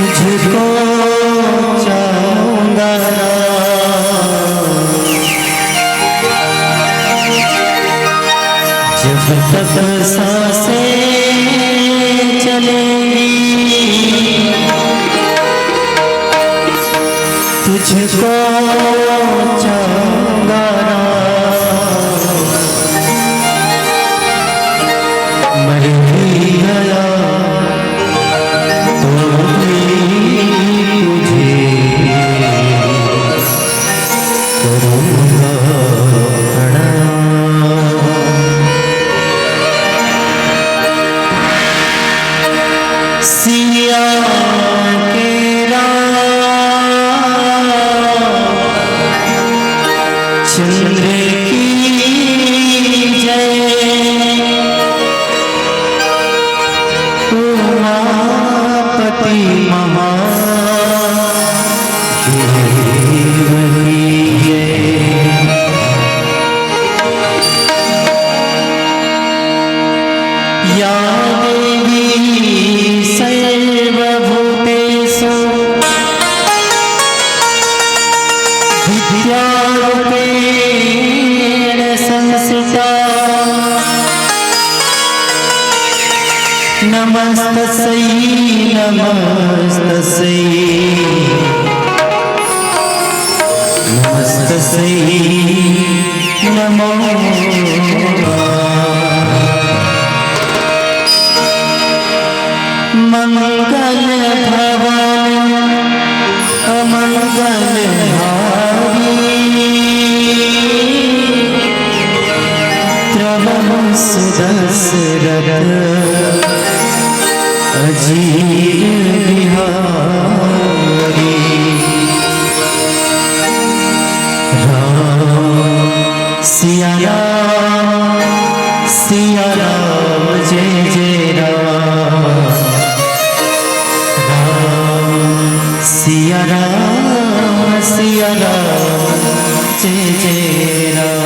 तुझको चाहूंगा जब तक सांसें चलेंगी, तुझको चाहूंगा मर भी गया तो भी तुझे करूंगा प्रणाम। सिया के चंद्र की जय, उमापति महादेव की जय। या देवी सर्वभूतेषु विद्यारूपेण संस्थिता, नमस्तस्यै नमस्तस्यै नमस्तस्यै नमो नमः। मंगल भवन अमंगल दशरथ अजीर बिहारी, राम सिया राम जय जय राम, राम सिया राम जय जय राम।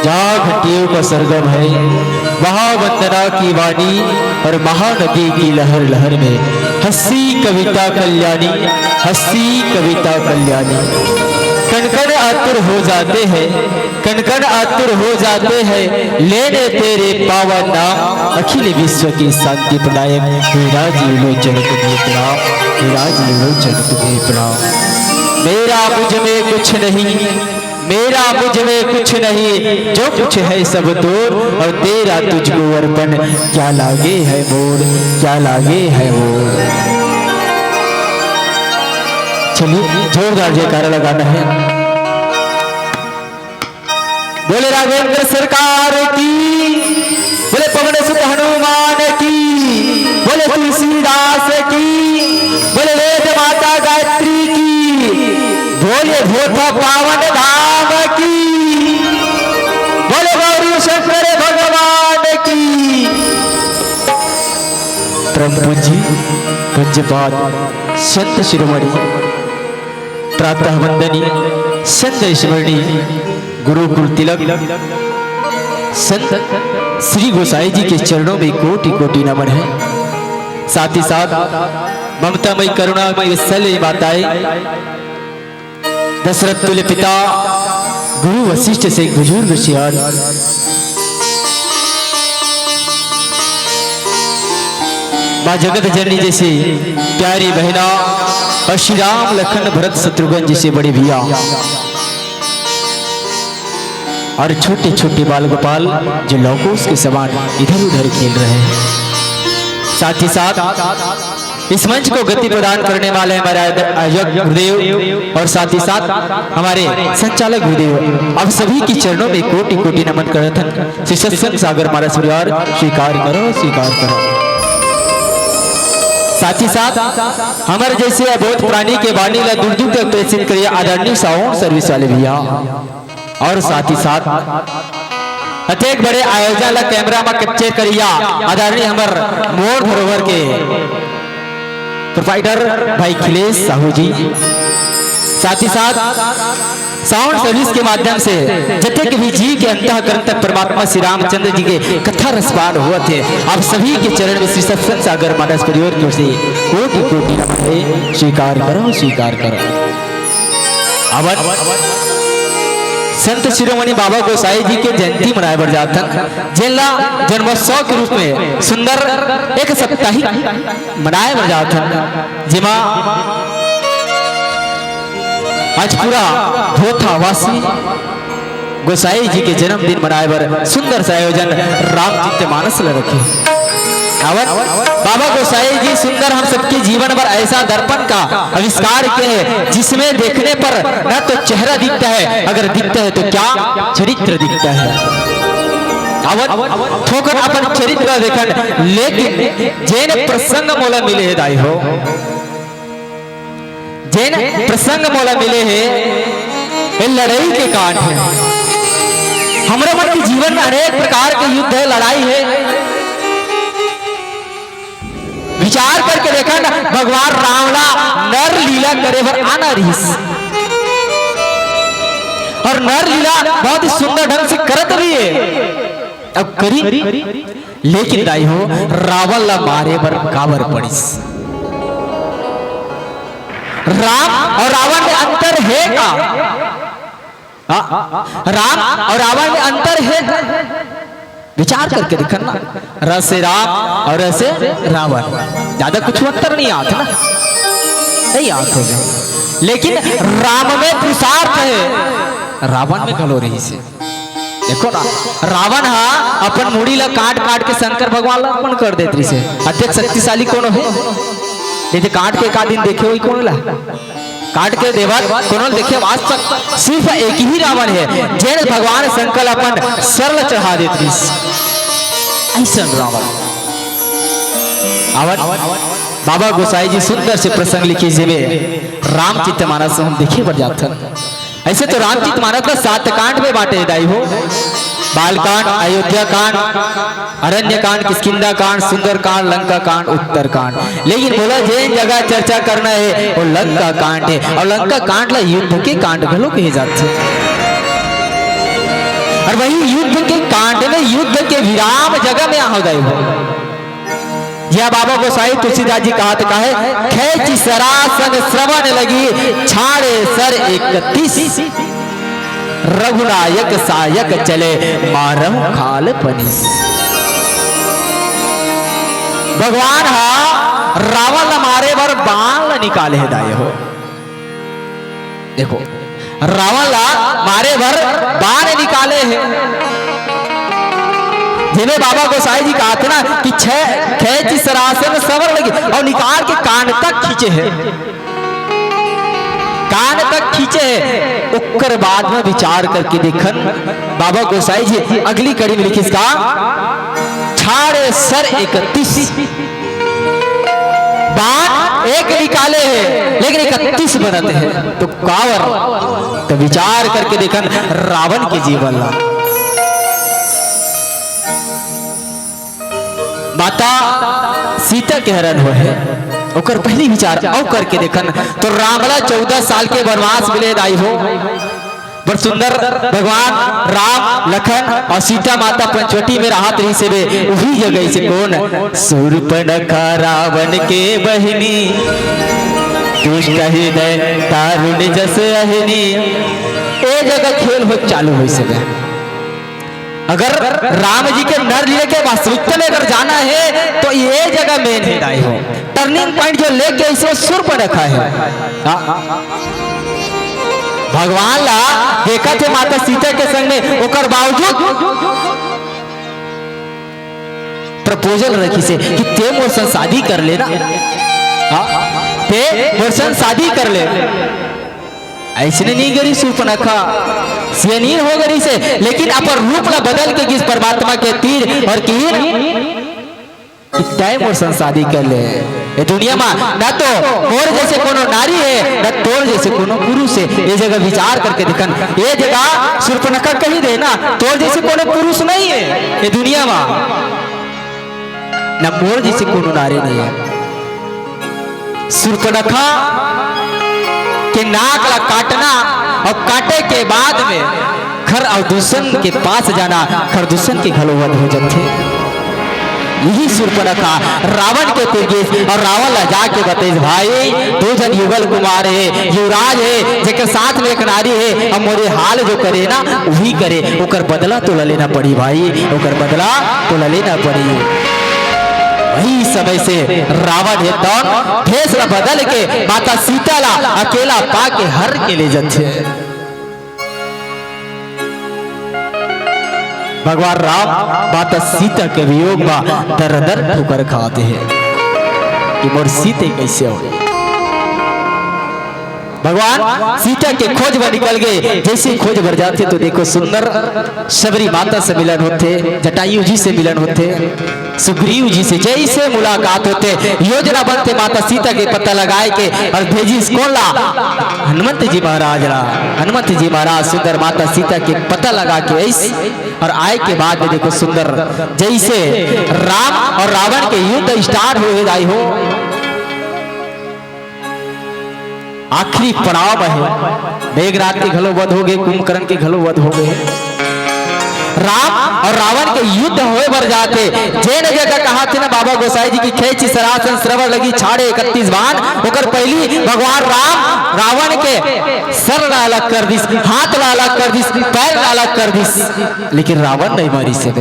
जहाँ घटियों का सरगम है वहाँ वंदना की वाणी और महानदी की लहर लहर में हंसी कविता कल्याणी, हंसी कविता कल्याणी। कण कण आतुर हो जाते हैं, कण कण आतुर हो जाते हैं लेने तेरे पावन नाम। अखिल विश्व की शांति प्रदायक विराज लोचन तुम्हें प्रणाम, विराज लोचन तुम्हें प्रणाम। मेरा मुझ में कुछ नहीं, मेरा मुझ में कुछ नहीं, जो कुछ है सब तोर और तेरा तुझको अर्पण। क्या लागे है मोर, क्या लागे है मोर। चलिए जोरदार जयकारा लगाना है। बोले राघवेंद्र सरकार की, बोले पवन सुत हनुमान की, बोले तुलसीदास की, बोले वेद माता गायत्री की, बोले भोथा पावन धाम की, बोले गौरी शंकर भगवान की। परम पूज्य पूज्यपाद संत शिरोमणि प्रातः वंदनीय संत स्मरणीय गुरुकुल तिलक संत श्री गोसाई जी के चरणों में कोटि कोटि नमन है। साथ ही साथ ममतामयी करुणामयी वत्सल्य माताएं, दशरथ तुल्य पिता गुरु वशिष्ठ से बुजुर्ग शियार, माँ जगत जननी जैसे प्यारी बहना और श्री राम लखन भरत शत्रुघ्न जैसे बड़े भैया और छोटे छोटे बाल गोपाल जो लौकोस के समान इधर उधर खेल रहे हैं। साथ ही साथ इस मंच को गति प्रदान करने वाले हमारे आयोजक गुरुदेव और साथ ही साथ हमारे संचालक गुरुदेव, अब सभी के चरणों में कोटि कोटि नमन करथन। श्री सत्संग सागर महाराज परिवार स्वीकार करो, स्वीकार करो। साथ ही साथ हमारे जैसे अबोध प्राणी के वाणी ला दूर दूर तक प्रेषित करिए आदरणीय साउंड सर्विस वाले भैया, और साथ ही साथ अत्येक बड़े आयोजन ला कैमरा में कैप्चर करिया आदरणीय हमार मोर धरोहर के प्रोवाइडर भाई खिलेश साहू जी। साथ ही साथ साउंड सर्विस के माध्यम से जते के भी जी के अंतःकरण तक परमात्मा श्री रामचंद्र जी के कथा रसपान हुआ थे। आप सभी के चरण में श्री सत्संग सागर मानस परिवार की ओर से कोटि कोटि नमन, स्वीकार करो, स्वीकार करो। अब संत शिरोमणि बाबा गोसाई जी के जयंती मनाए बर जाथन, जिला जन्मोत्सव के रूप में सुंदर एक सप्ताहिक मनाए बर जाथन, जिमा आज पूरा भोथा वासी गोसाई जी के जन्मदिन मनाए बर सुंदर सा आयोजन रामचित मानस ल रखे। बाबा गोसाई जी सुंदर हम सबके जीवन पर ऐसा दर्पण का आविष्कार किए हैं जिसमें देखने पर न तो चेहरा दिखता है, अगर दिखता है तो क्या चरित्र दिखता है। ठोकर अपन चरित्र देखन, लेकिन जेन प्रसंग मोला मिले है दाई हो, जेन प्रसंग मोला मिले है ये लड़ाई के कांड है। हमारे मन के जीवन में अनेक प्रकार के युद्ध है, लड़ाई है। विचार करके देखा ना, भगवान रावणा नर लीला करे बर आना रहीस, और नर लीला बहुत ही सुंदर ढंग से करत भी है, अब करी, लेकिन दाई हो रावण ला मारे बर कावर पड़ीस। राम और रावण में अंतर है का? राम और रावण में अंतर है, विचार करके देखना। रस से राम और रस से रावण, ज्यादा कुछ अंतर नहीं आता ना, नहीं आते हैं। लेकिन राम में पुरुषार्थ है, रावण में गलो रही से। देखो ना, रावण हा अपन मुड़ी ला काट काट के शंकर भगवान ला अर्पण कर देते से। अत्यंत शक्तिशाली कौन है? यदि काट के एक दिन देखे हुई कौन ला काट के देवा कौन देखे? आज तक सिर्फ एक ही रावण है जैन भगवान शंकर अपन सरल चढ़ा देती, ऐसा रावण। बाबा गोसाई जी सुंदर से प्रसंग लिखे जेवे रामचित मानस हम देखे बर जाथन। ऐसे तो रामचित मानस का 7 कांड में बांटे दाई हो, बालकांड, अयोध्या कांड, अरण्य कांड, किष्किंधा कांड, सुंदर कांड, लंका कांड, उत्तर कांड। लेकिन बोला जिन जगह चर्चा करना है वो लंका कांड है, और लंका कांड ला युद्ध के कांड घलो कहे जाते। और वही युद्ध के कांड में युद्ध के विराम जगह में आ गए हो, जिया बाबा गोसाई तुलसीदास जी कहा तो कहे खेची सरासन श्रवण लगी छाड़े सर 31 रघुनायक सायक चले मारहु खाल पनीस। भगवान हा रावण मारे बर बाण निकाले है दाए हो। देखो रावण ला मारे भर बाण निकाले हैं, जिन्हें बाबा गोसाई जी कहा था ना कि खेची सरासन सवर लगी और निकाल के कान तक खींचे हैं, कान तक खींचे हैं। उक्कर बाद में विचार करके देखन बाबा गोसाई जी अगली कड़ी में लिखी इसका छाड़े सर 31 बाण एक निकाले हैं लेकिन 31 बनते हैं तो कावर। तो विचार करके देखन रावण के जीवन ला माता सीता के हरण हुए है ओकर पहली विचार औ करके देखन तो रामला 14 साल के वनवास मिले दाई हो। बड़ सुंदर भगवान राम लखन और सीता माता पंचवटी में राहत रही से वही जगह से कौन शूर्पणखा रावण के बहिनी दुष्ट हृदय तारुण जस अहिनी ए जगह खेल हो चालू हो सके। अगर राम जी के नर लीले के वास्तविकता में अगर जाना है तो ये जगह मेन है हो टर्निंग पॉइंट जो लेके इसे शूर्पणखा है। भगवान ला देखा थे माता सीता के संग में ओकर बावजूद प्रपोजल रखी से कि ते मोर संग शादी कर लेना, ते मोर संग शादी कर ले। ऐसने नहीं करी शूर्पणखा सियानीर हो गई से लेकिन अपन रूप ला बदल के किस परमात्मा के तीर और कीर टाइम और संसादी कर ले। ये दुनिया में ना तो मोर जैसे कोनो नारी है ना तोर जैसे कोनो पुरुष है। ये जगह विचार करके दिखन ये जगह शूर्पणखा कही दे ना तोर जैसे कोनो पुरुष नहीं है ये दुनिया में, ना मोर जैसे कोनो नारी नहीं है। शूर्पणखा के नाक ला काटना और काटे के बाद में खर और दूषण के पास जाना खर दूषण के घलोवध हो जाते। यही शूर्पणखा रावण के तेज और रावण ला जाके बतेज भाई दो जन युगल कुमार है युवराज है जेकर साथ में एक नारी है अब मोरे हाल जो करे ना वही करे ओकर बदला तो लेना पड़ी भाई ओकर बदला तो लेना पड़ी। वही समय से रावण है तौन भेष ला बदल के माता सीता ला अकेला पा के हर के ले जाते। भगवान राम माता सीता के वियोग में दर दर ठोकर खाते हैं कि मोर सीते कैसे हो। भगवान सीता के खोज में निकल गए, जैसे खोज भर जाते तो देखो सुंदर शबरी माता से मिलन होते, जटायु जी से मिलन होते, सुग्रीव जी से जैसे मुलाकात होते योजना बनते माता सीता के पता लगाए के और भेजी कौन ला हनुमंत जी महाराज ला। हनुमंत जी महाराज सुंदर माता सीता के पता लगा के ऐसे और आए के बाद में देखो सुंदर जैसे राम और रावण के युद्ध स्टार्ट हो गए हो आखिरी पड़ाव है। मेघनाथ के घलो वध हो गए, कुंभकर्ण के घलो वध हो गए। राम और रावण के युद्ध होए बर जाते जेन जगह कहा थे ना बाबा गोसाई जी की खेची सरासन श्रवण लगी छाड़े 31 बाण ओकर पहली भगवान राम रावण के सर ला अलग कर दिस, हाथ ला अलग कर दिस, पैर ला अलग कर दिस, लेकिन रावण नहीं मरी से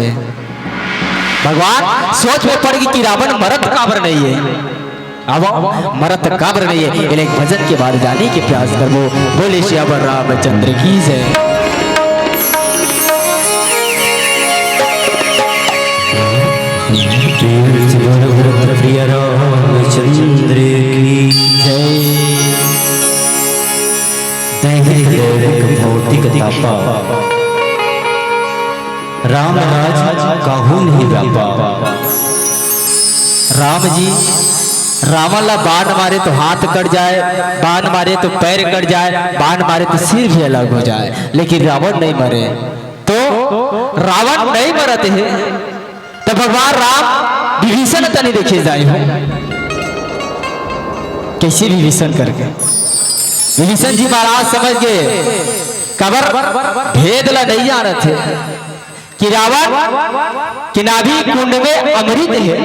भगवान सोच में पड़ गई कि रावण मरत काबर नहीं है। अब मरत काबर नहीं है। एक भजन के बाद जाने के प्रयास करबो। बोले श्यावर रामचंद्र की जय। प्रिय रामचंद्र की जय। दैहिक भौतिक तापा राम राज काहू नहीं व्यापा। राम जी रावण ला बाण मारे तो हाथ कट जाए, बाण मारे तो पैर कट जाए, बाण मारे तो सिर भी अलग हो जाए, लेकिन रावण नहीं मरे। तो रावण नहीं मरते हैं तो भगवान राम विभीषण तनी देखे जाए हो कैसे विभीषण करके विभीषण जी महाराज समझ गए कबर भेद ला नहीं आ रहे थे कि रावण कि नाभि कुंड में अमृत है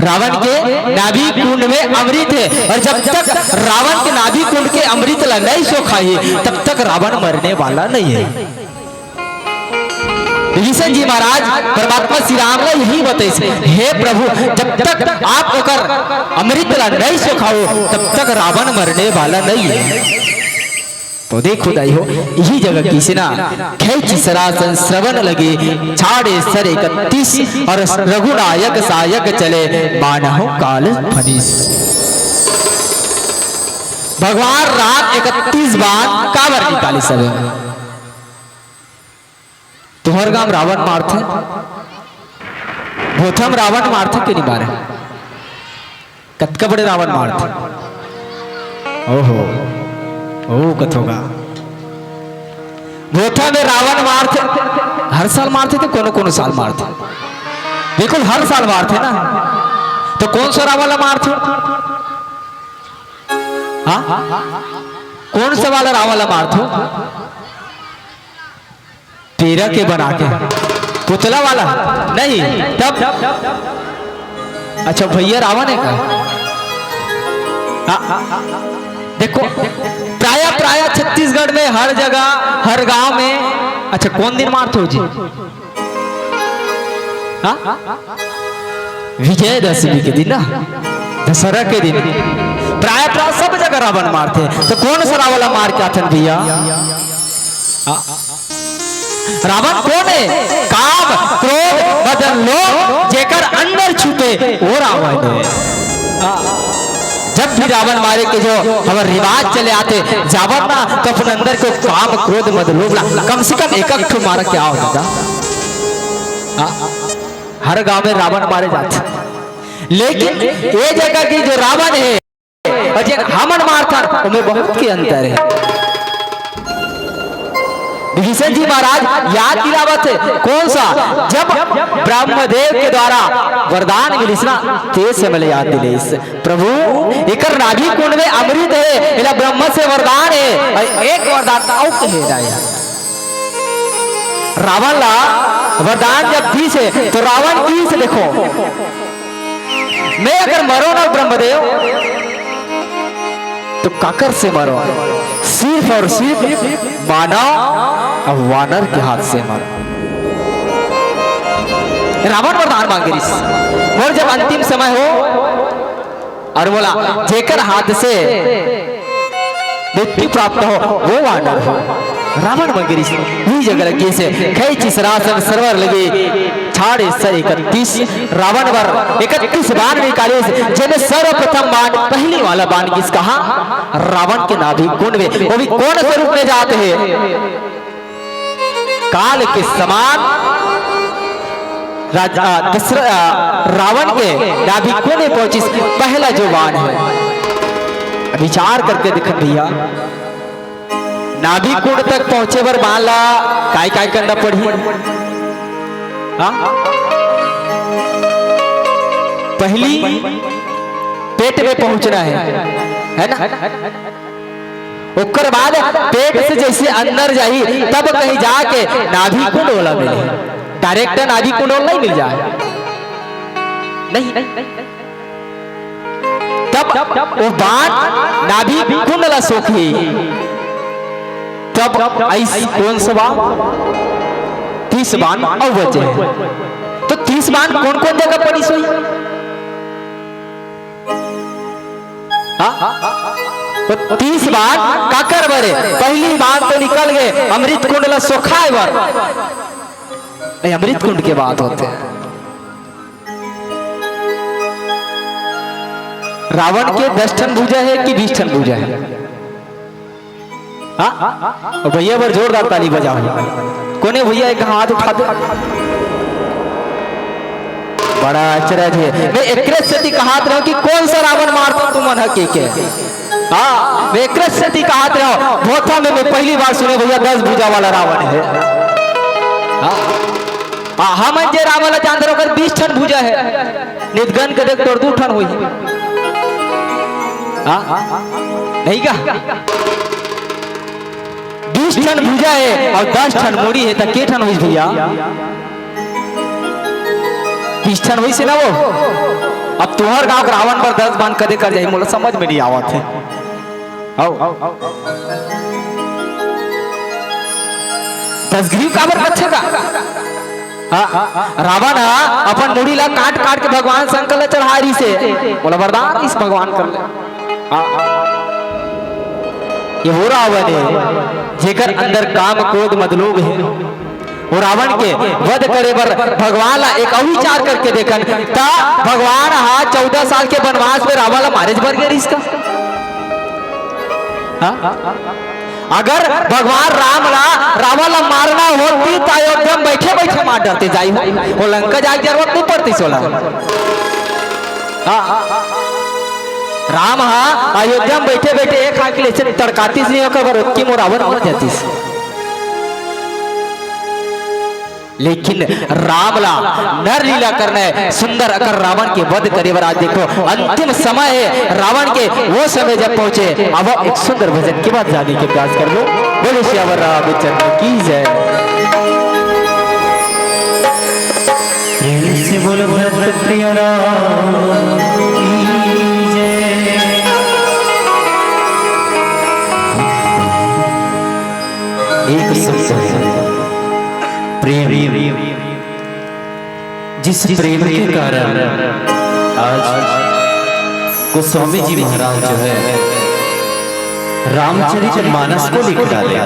रावण के नाभि कुंड में अमृत है, और जब तक रावण के नाभि कुंड के अमृत नहीं सोखाई तब तक रावण मरने वाला नहीं है। विभीषण जी महाराज परमात्मा श्री राम ने यही बताइए, हे प्रभु जब तक आप होकर अमृत नहीं सोखाओ तब तक रावण मरने वाला नहीं है। तो देखो दाई हो यही जगह की सेना खेच सरासन श्रवण लगे छाड़े सर 31 और रघुनायक सायक चले मानहो काल फनीस। भगवान राम 31 बार कावर निकाली सब। तुहर गांव रावण मारथे भोथम रावण मारथे के नहीं मारे कतका बड़े रावण मारथे। ओहो ओ कथोगा भोथा में रावण मारथे हर साल मारथे थे कोनो साल मारथे बिल्कुल हर साल मारथे ना। तो कौन सा रावण मारथे? हाँ कौन सा वाला रावण मारथे? तेरा के बना के पुतला वाला नहीं तब अच्छा भैया रावण है का? देखो प्राय छत्तीसगढ़ में हर जगह हर गांव में अच्छा कौन दिन मारते हो जी? विजयदशमी के दिन ना दशहरा के दिन प्राय सब जगह रावण मारते। तो कौन सा रावण मार के आथन भैया? रावण कौन है? काम क्रोध मदन लोभ जेकर अंदर छुपे वो रावण है। जब भी रावण मारे के जो हमारे रिवाज चले आते जावन ना तो अपने अंदर को काम क्रोध मद लोभ कम से कम एक मारा क्या होता। हर गांव में रावण मारे जाते, लेकिन ये जगह की जो रावण है और जो हमन मारता उनमें बहुत के अंतर है। विभीषण जी महाराज याद दिलावत है कौन सा? जब ब्रह्मदेव के द्वारा वरदान मिलिस ना तेज से मिले याद दिलेस प्रभु एकर नाभि कुंड में अमृत है इला ब्रह्म से वरदान है। एक वरदान और कहे जाए रावण ला वरदान जब दी से तो रावण की से देखो मैं अगर मरो ना ब्रह्मदेव तो काकर से मरो? सिर्फ और सिर्फ मानव और वानर के हाथ से मरो। रावण वरदान मांगे और जब अंतिम समय हो और बोला जेकर हाथ से मृत्यु प्राप्त हो वो वानर हो। रावण मंगिरी वही जगह लगी से खेच सरासन सरवर लगे छाड़े सर 31 रावण वर 31 बाण निकाले जिन्हें सर्वप्रथम बाण पहली वाला बाण किस कहा? रावण के नाभि कुंड में। वो भी कौन स्वरूप में जाते हैं? काल के समान रावण के नाभि कुंड में पहुंची पहला जो बाण है। विचार करके दिखा भैया नाभि कुंड तक पहुंचे बर बाला काय करना पड़ी? पहली पेट में पहुंचना है ना? उसके बाद पेट से जैसे अंदर जाही तब कहीं जाके नाभि कुंड वाला मिले। डायरेक्ट नाभि कुंड वाला नहीं मिल जाए नहीं। तब वो बाण नाभि कुंड ला सोखी तब ऐसी कौन सा बाण? 30 बाण और बचे। तो 30 बाण कौन कौन जगह पड़ी सोई? 30 बाण काकर बरे पहली बाण तो निकल गए अमृत कुंड ला सोखाए बार नहीं अमृत कुंड के बात होते हैं। रावण के 10 ठन भुजा है कि 20 ठन भुजा है? और भैया पर जोरदार ताली बजाओ। कोने भैया एक हाथ उठा दो। बड़ा आश्चर्य है। मैं एक से कहात रहो कि कौन सा रावण मारता तुम मन हकी के? हाँ मैं एक से कहात रहो भोथा में मैं पहली बार सुने भैया 10 भुजा वाला रावण है। हम जे रावण जानते रहो 20 ठन भुजा है निधगन के देख तोड़ 2 ठन हुई नहीं का? 20 ठन भुजा है और 10 ठन मोड़ी है तो के ठन हुई भैया? 20 ठन हुई से ना वो अब तुहर गांव के रावण पर 10 बाण कदे कर जाई मोला समझ में नहीं आवत है। आओ 10 ग्रीव काबर अच्छे का रावण अपन मुड़ी ला काट काट के भगवान शंकर ले चढ़ारी से बोला वरदान इस भगवान कर ले। ये वो रावण है जेकर अंदर काम क्रोध मदलोभ है। वो रावण के वध करे बर भगवान ला एक अविचार करके देखन ता भगवान 14 साल के वनवास में रावण ला मारे बर गए इसका। अगर भगवान रावण ला मारना होती तो अयोध्या में बैठे बैठे मार डरते जाई वो लंका जाए जरूरत नहीं पड़ती सोला। राम अयोध्या में बैठे बैठे एक हाथ के लिए तड़काती नहीं होकर की मोर रावण मर जाती। लेकिन रामला नर लीला करना है सुंदर अकर रावण के वध करे बर। आज देखो अंतिम समय है रावण के, वो समय जब पहुंचे अब एक सुंदर भजन के बाद जाने के प्रयास कर लो। बोले श्यावर रामचंद्र की जय। बोलो भरत प्रिय राम की जय। एक शब्द प्रेम, जिस प्रेम के कारण आज गोस्वामी जी महाराज जो है रामचरितमानस को लिख डाले।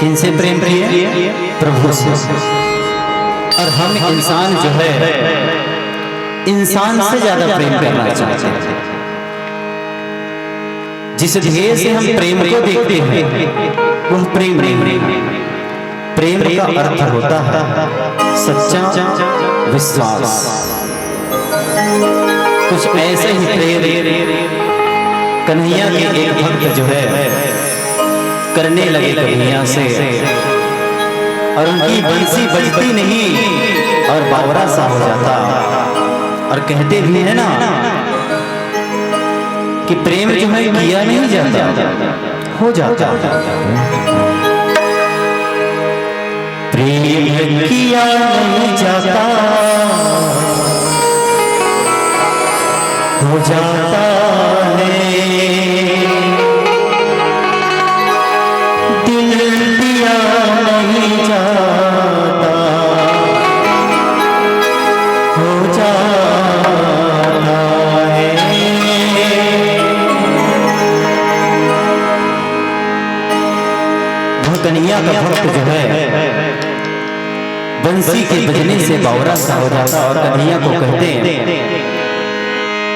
किनसे प्रेम किए? प्रभु से। और हम इंसान जो है इंसान से ज्यादा प्रेम करना चाहते हैं। जिस ध्येय से हम प्रेम को देखते हैं वह प्रेम नहीं। प्रेम का अर्थ होता है सच्चा विश्वास। कुछ ऐसे ही प्रेम कन्हैया के एक भक्त जो है करने लगे कन्हैया से, और उनकी बंसी बजती नहीं और बावरा सा हो जाता। और कहते भी है ना कि प्रेम जो है किया नहीं जाता, हो जाता। प्रेम किया नहीं जाता, हो जाता है। दिल दिया नहीं जाता, हो जाता है। कन्हैया का भक्त जो है बंसी के बजने से बावरा सा हो जाता। और कन्हैया को कहते हैं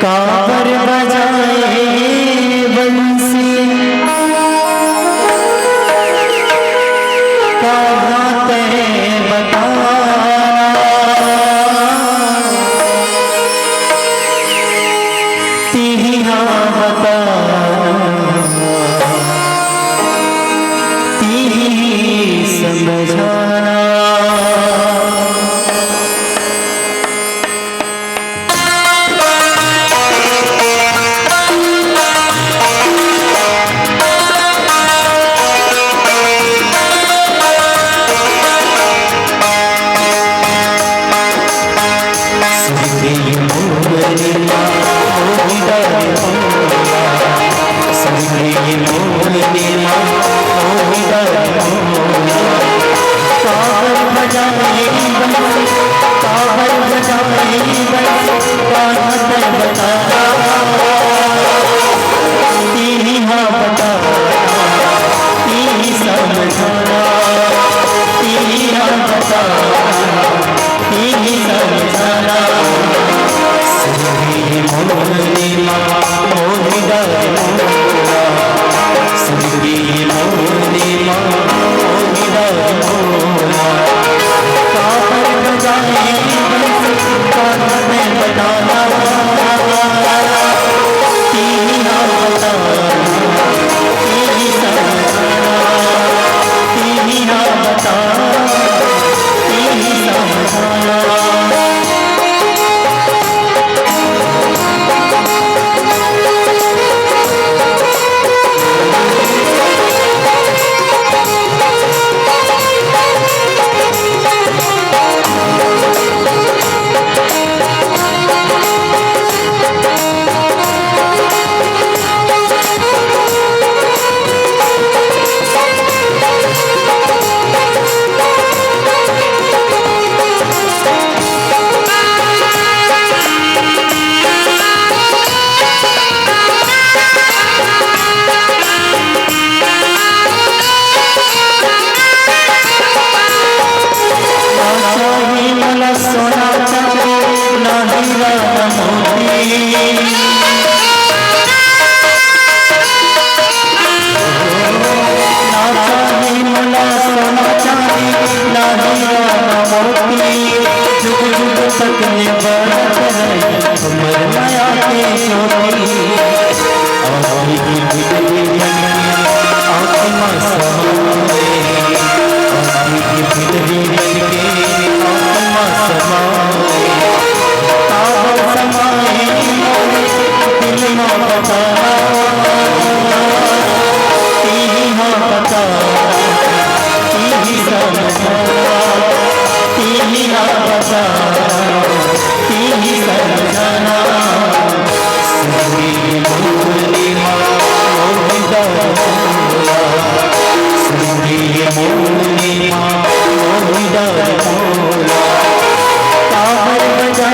काबर बजाए बंसी कहाँ ते बता, तिहिया बता, तिही समझाना।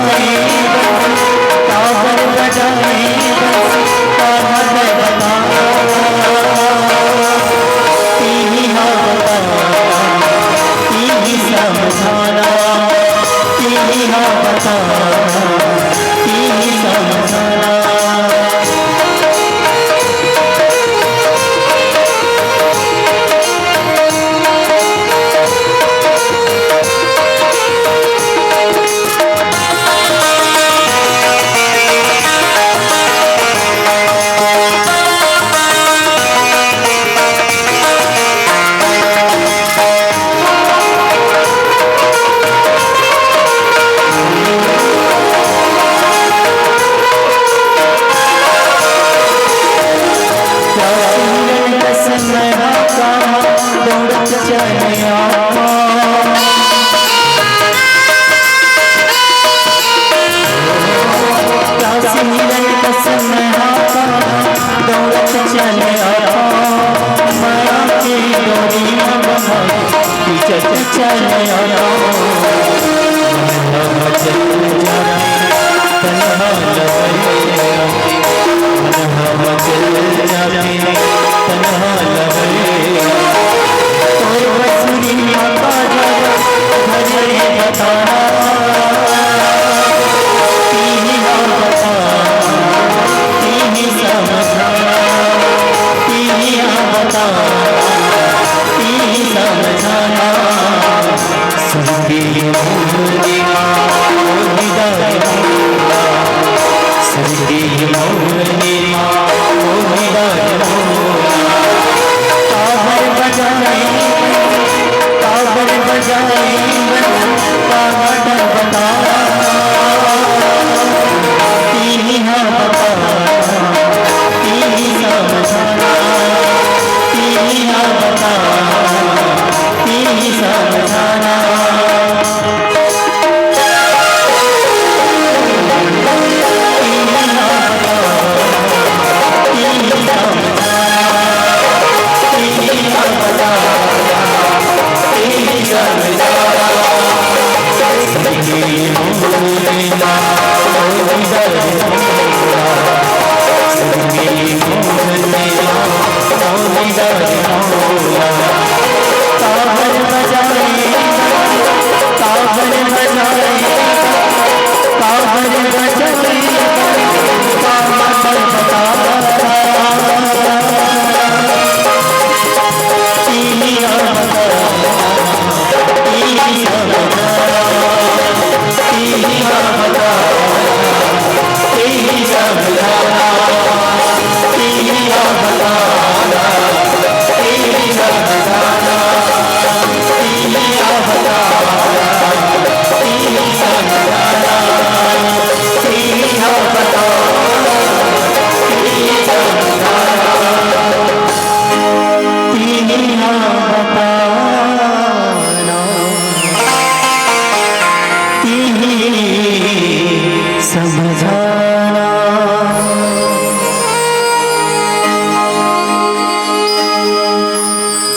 बजाए काबर बजाए काबर बता तीही हाँ बता तीही समझाना तीही हाँ बता तीही समझाना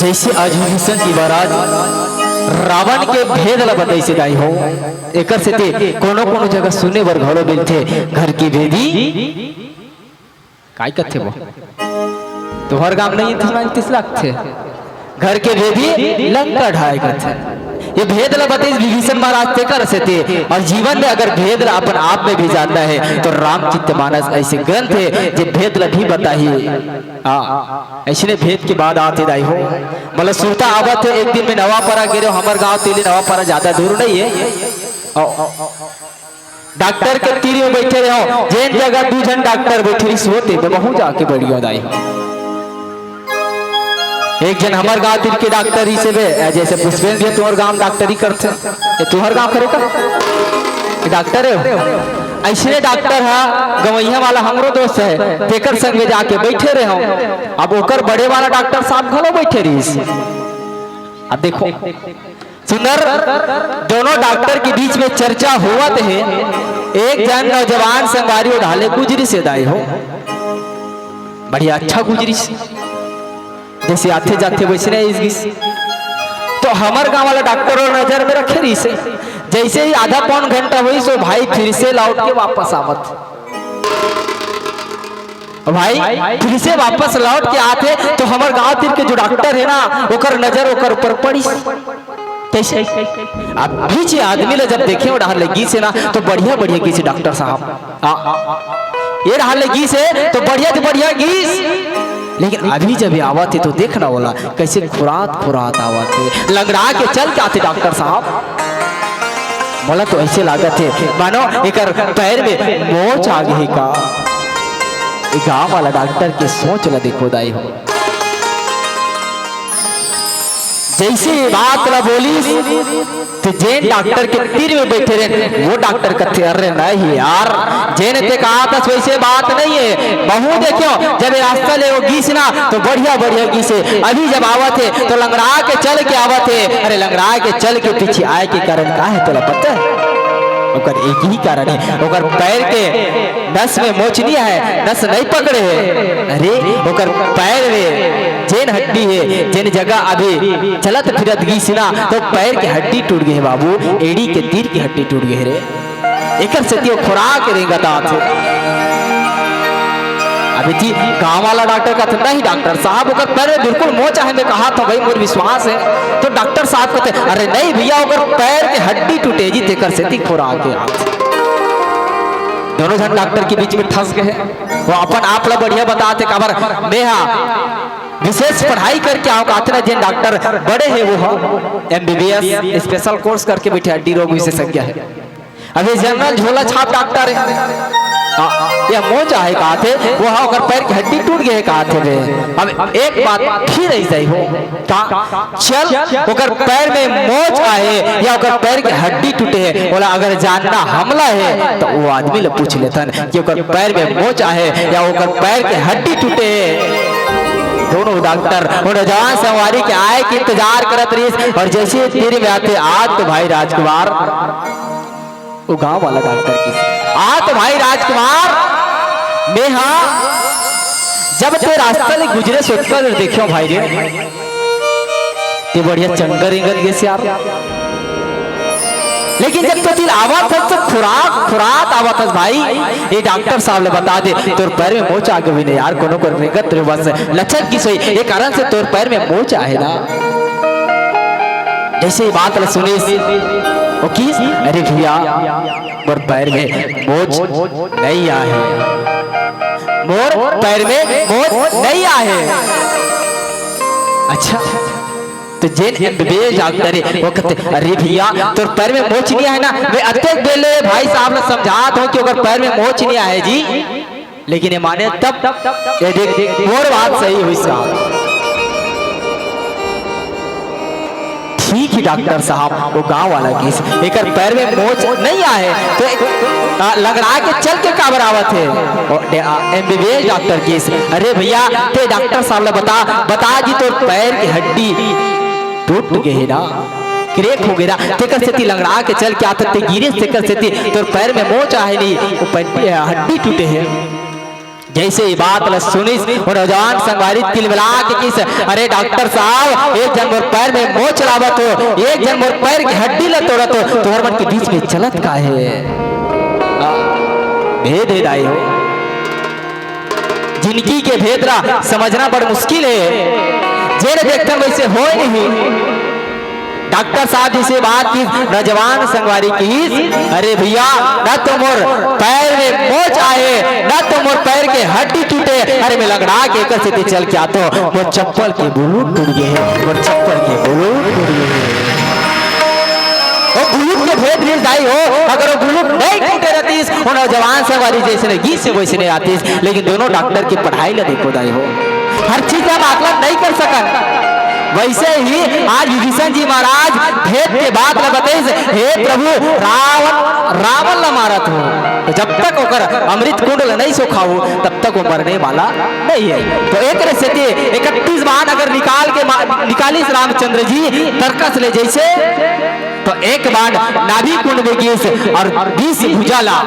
जैसे आज विभीषण की बारात रावण के भेद ला बताई से दाई हो एकर से ते कोनो कोनो जगह सुने बर घरो मिलथे घर की भेदी काय कथे वो तोहर गांव नहीं थे 30 लाख थे घर के भेदी लंका ढाई कथे ये भेद ला बताई विभीषण महाराज ते कर से थे और जीवन में अगर भेद ला अपन आप में भी जानता है तो रामचरितमानस ऐसे ग्रंथ है जो भेद ला भी बताही ऐसे भेद के बाद आते दाई हो मतलब सुनता आवत है एक दिन में नवापरा गिरे हमार गांव तेली नवापरा ज्यादा दूर नहीं है डॉक्टर के तीर में बैठे रहो जेन जगह 2 जन डॉक्टर बैठे सोते बहु जाके बढ़िया दाई एक जन हमार गांव तीर के डॉक्टर ही से जैसे पुष्पेन भी तुम्हार गांव डॉक्टरी करते ये तुम्हार गांव करे का डॉक्टर है ऐसे डॉक्टर है गवैया वाला हमरो दोस्त है तेकर संग में जाके बैठे रहे अब ओकर बड़े वाला डॉक्टर साहब घलो बैठे रही अब देखो सुंदर दोनों डॉक्टर के बीच में चर्चा हुआ है एक जन नौजवान संगारी ढाले गुजरी से दाई हो बढ़िया अच्छा गुजरी से जैसे आते जाते वैसे नहीं तो हमार गांव वाला डॉक्टर और नजर में रखे रही से जैसे ही आधा पौन घंटा हुई सो भाई फिर से लौट के वापस आवत। भाई फिर से वापस लौट के आते तो हमारे गांव तीर के जो डॉक्टर है ना ओकर नजर ओकर ऊपर पड़ी। कैसे अब बीच आदमी ले जब देखे रहा लगी से ना तो बढ़िया बढ़िया गीस डॉक्टर साहब ये रहा लगी से तो बढ़िया गीस, लेकिन अभी जब आवा थे तो देखना बोला कैसे खुरात आवा थे लगड़ा के चल के आते डॉक्टर साहब। बोला तो ऐसे लागत थे मानो एक पैर में मोच आ गई का। गांव वाला डॉक्टर के सोच ला देखो दाई हो जैसे बात ला बोली तो जेन डॉक्टर के तीर में बैठे रहे वो डॉक्टर कथे अरे नहीं यार जेन ते कहा था वैसे बात नहीं है बहु देखो जब रास्ता ले वो गीस ना तो बढ़िया गीस है। अभी जब आवत है तो लंगड़ा के चल के आवत है। अरे लंगड़ा के चल के पीछे आए के कारण का है तोला पता है? ओकर एक ही कारण है ओकर पैर के नस में मोचनिया है नस नहीं पकड़े है। अरे ओकर पैर में जेन हड्डी है जेन जगह अभी चलत फिरत गई ना तो पैर के हड्डी टूट गई है बाबू। एड़ी के तीर की हड्डी टूट गई रे एकर से त्यो खुराक रेंगता थे। अभी थी गांव वाला डॉक्टर का था नहीं डॉक्टर साहब ओकर पैर में बिल्कुल मोचा है। मैं कहा था भाई मोर विश्वास है तो डॉक्टर साहब कहते अरे नहीं भैया ओकर पैर के हड्डी टूटे जी तेकर से खुराक के हाथ। दोनों जन डॉक्टर के बीच में फंस गए वो अपन आप ला बढ़िया बताते काबर नेहा विशेष पढ़ाई करके आओ कहते ना जिन डॉक्टर बड़े हैं वो MBBS स्पेशल कोर्स करके बैठे हड्डी रोग विशेषज्ञ है। अभी जनरल झोला छाप डॉक्टर है ये मोच है कहा थे वो ओकर पैर की हड्डी टूट गए कहा थे वे। अब एक बात फिर ऐसा ही हो चल ओकर पैर में मोच आए या ओकर पैर की हड्डी टूटे है बोला अगर जानना हमला है तो वो आदमी ले पूछ लेतन कि ओकर पैर में मोच आए या ओकर पैर की हड्डी टूटे है। दोनों डॉक्टर जवान सवारी के आए के इंतजार करत रही और जैसे तीर में आते आज तो भाई राजकुमार वो गांव वाला डॉक्टर की तो भाई राजकुमार मैं जब ते रास्ता ले गुजरे सोचकर देखियो भाई रे ते बढ़िया चंगर इंगल जैसे यार लेकिन जब तो दिल आवा था तो खुराक आवा था भाई। ये डॉक्टर साहब ने बता दे तोर पैर में मोच आ गई नहीं यार कोनो को रेगत रे बस लचक की सोई ये कारण से तोर पैर में मोच आए ना। जैसे ही बात सुनी ओ की अरे भैया मोर पैर में मोच नहीं आए मोर पैर में मोच नहीं आए। अच्छा तो जेन MBBS डॉक्टर है वो कहते अरे भैया तोर पैर में मोच नहीं आए ना वे अत्यंत बेले भाई साहब ने समझात हो कि अगर पैर में मोच नहीं आए जी लेकिन ये माने तब ये देख मोर बात सही हुई साहब। ठीक ही डॉक्टर साहब वो गांव वाला केस एक पैर में मोच नहीं आए तो लगड़ा के चल के काबर आवत है MBBS डॉक्टर केस। अरे भैया ते डॉक्टर साहब ने बता जी तो पैर की हड्डी टूट गई ना क्रेक हो गया तेकर से लगड़ा के चल के आते गिरे तेकर से तो पैर में मोच आए नहीं वो हड्डी टूटे है। जैसे ही बात सुनी नौजवान संगवारी तिलमिला के किस अरे डॉक्टर साहब एक जन मोर पैर में मोच लावत हो एक जन मोर पैर की हड्डी ल तोड़त हो तोहर मन के बीच में चलत का है भेद है दाई हो जिंदगी के भेदरा समझना बड़ मुश्किल है जेने देखते वैसे हो नहीं। डॉक्टर साहब जिसे बात की नौजवान संगवारी की अरे भैया न तो मोर पैर में मोच आए न तो मोर पैर के हड्डी टूटे अरे मैं लगड़ा के एक से चल के आतो वो चप्पल के बुलूट टूट गए वो चप्पल के बुलूट टूट गए वो बुलूट के भेद रील दाई हो अगर वो बुलूट नहीं टूटे रहती वो नौजवान संगवारी जैसे गीत से वैसे नहीं आती लेकिन दोनों डॉक्टर की पढ़ाई ला देखो दाई हो हर चीज हम आकलन नहीं कर सका। वैसे ही आज विभीषण जी महाराज भेद के बाद बताइए हे प्रभु रावण ला मारत हो तो जब तक ओकर अमृत कुंड नहीं सुखाओ तब तक वो मरने वाला नहीं है। तो एक से 31 बाण अगर निकाली रामचंद्र जी तर्कस ले जैसे तो एक बाण नाभि कुंड में गिस और 20 भुजाला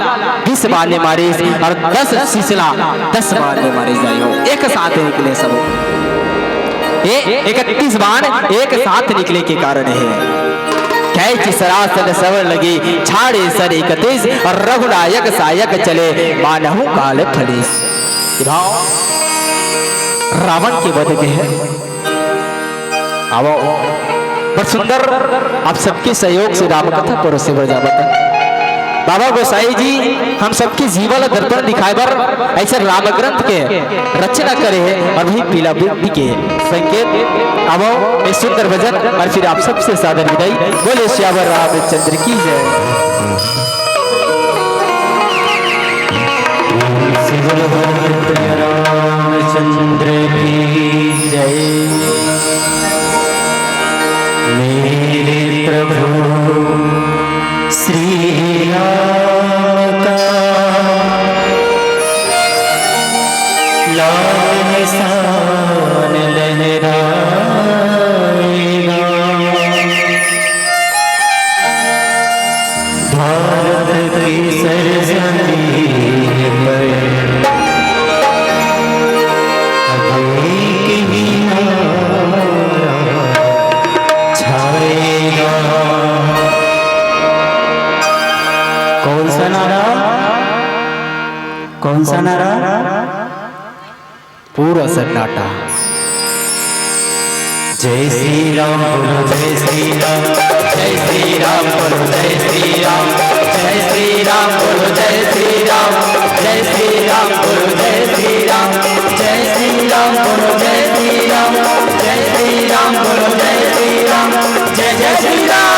20 बाण ने मारे और 10 शिशला 10 बाण ने मारे जाइयो एक साथ निकले सब 31 बाण एक साथ निकले के कारण है। कैची सरासन सवर लगी छाड़े सर इकतीस और रघुनायक सायक चले मानहु काल फलीस। रावण के वध के है आवो बड़ सुंदर आप सबके सहयोग से राम कथा पर से बजा बता बाबा गोसाई जी हम सबके जीवन दर्पण दिखाए बर ऐसे राम ग्रंथ के रचना करे है और वही पीला बुद्धि के संकेत आवो इस सुंदर भजन और फिर आप सबसे सादर विदाई बोले श्यावर रामचंद्र की जय। रामचंद्र की जय। मेरे प्रभु श्री राम का लाल निशान लहराएगा। भारत की सरजमीं पर कौन सा नारा? पूरा सन्नाटा। जय श्री राम बोलो जय श्री राम, जय श्री राम बोलो जय श्री राम, जय श्री राम बोलो जय श्री राम, जय श्री राम बोलो जय श्री राम, जय श्री राम बोलो जय श्री राम, जय श्री राम बोलो जय श्री राम, जय जय श्री राम।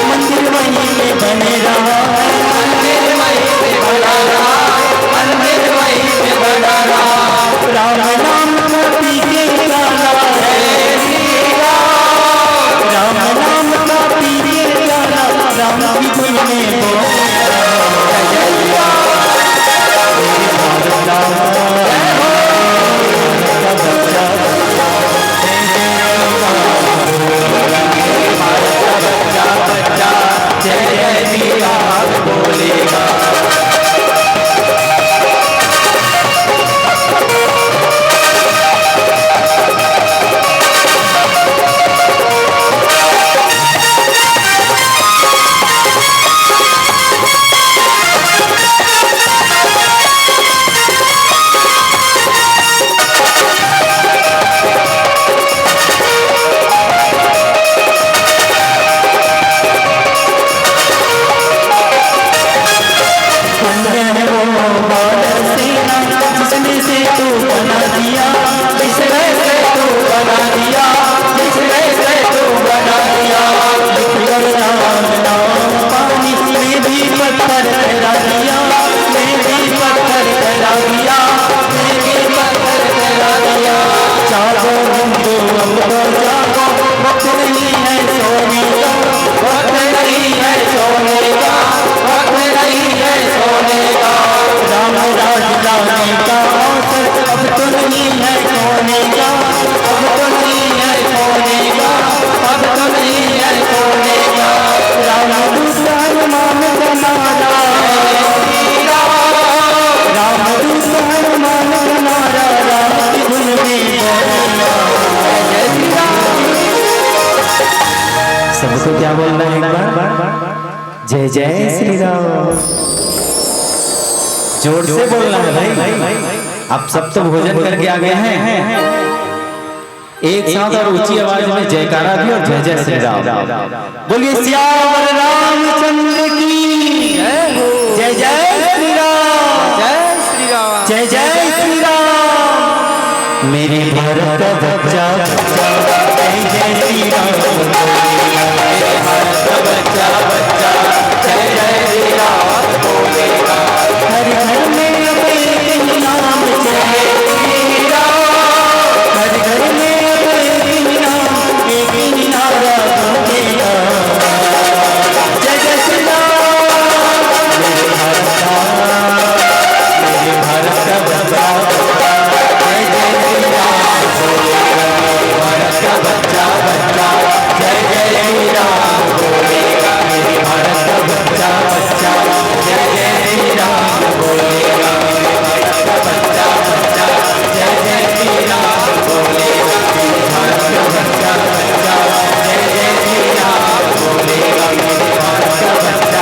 मंदिर वहीं पे बने रहा, मंदिर वहीं पे बना रहा, मंदिर वहीं पे बना रहा। राम नाम पी के गाना है, अपने से तू बना दिया, बिसरे से तू बना दिया, बिसरे से तू बना दिया। पानी में भी पत्थर ठहरा दिया, मैं भी पत्थर ठहरा दिया, मैं भी पत्थर ठहरा दिया। जागो बंधु अब तो जागो, वक्त नहीं है सोने का, वक्त नहीं है सोने का, वक्त नहीं है सोने का। राम राज लाने का अवसर अब तो नहीं है सोने का, अब तो नहीं है सोने का, अब तो नहीं है सोने का। राम दुश्मन मान बनारा, राम दुश्मन मान बनारा, राम की धुन में बोलना जय श्री राम। सबको क्या बोलना है एक बार? जय जय श्री राम। जोर से बोलना है भाई। आप सब तो भोजन करके आ गए हैं, एक साथ और ऊंची आवाज में जयकारा भी और जय जय श्री राम बोलिए। सियावर रामचंद्र की जय जय श्री राम, जय श्री राम, जय जय श्री राम। मेरे भारत का बच्चा जय जय श्री राम।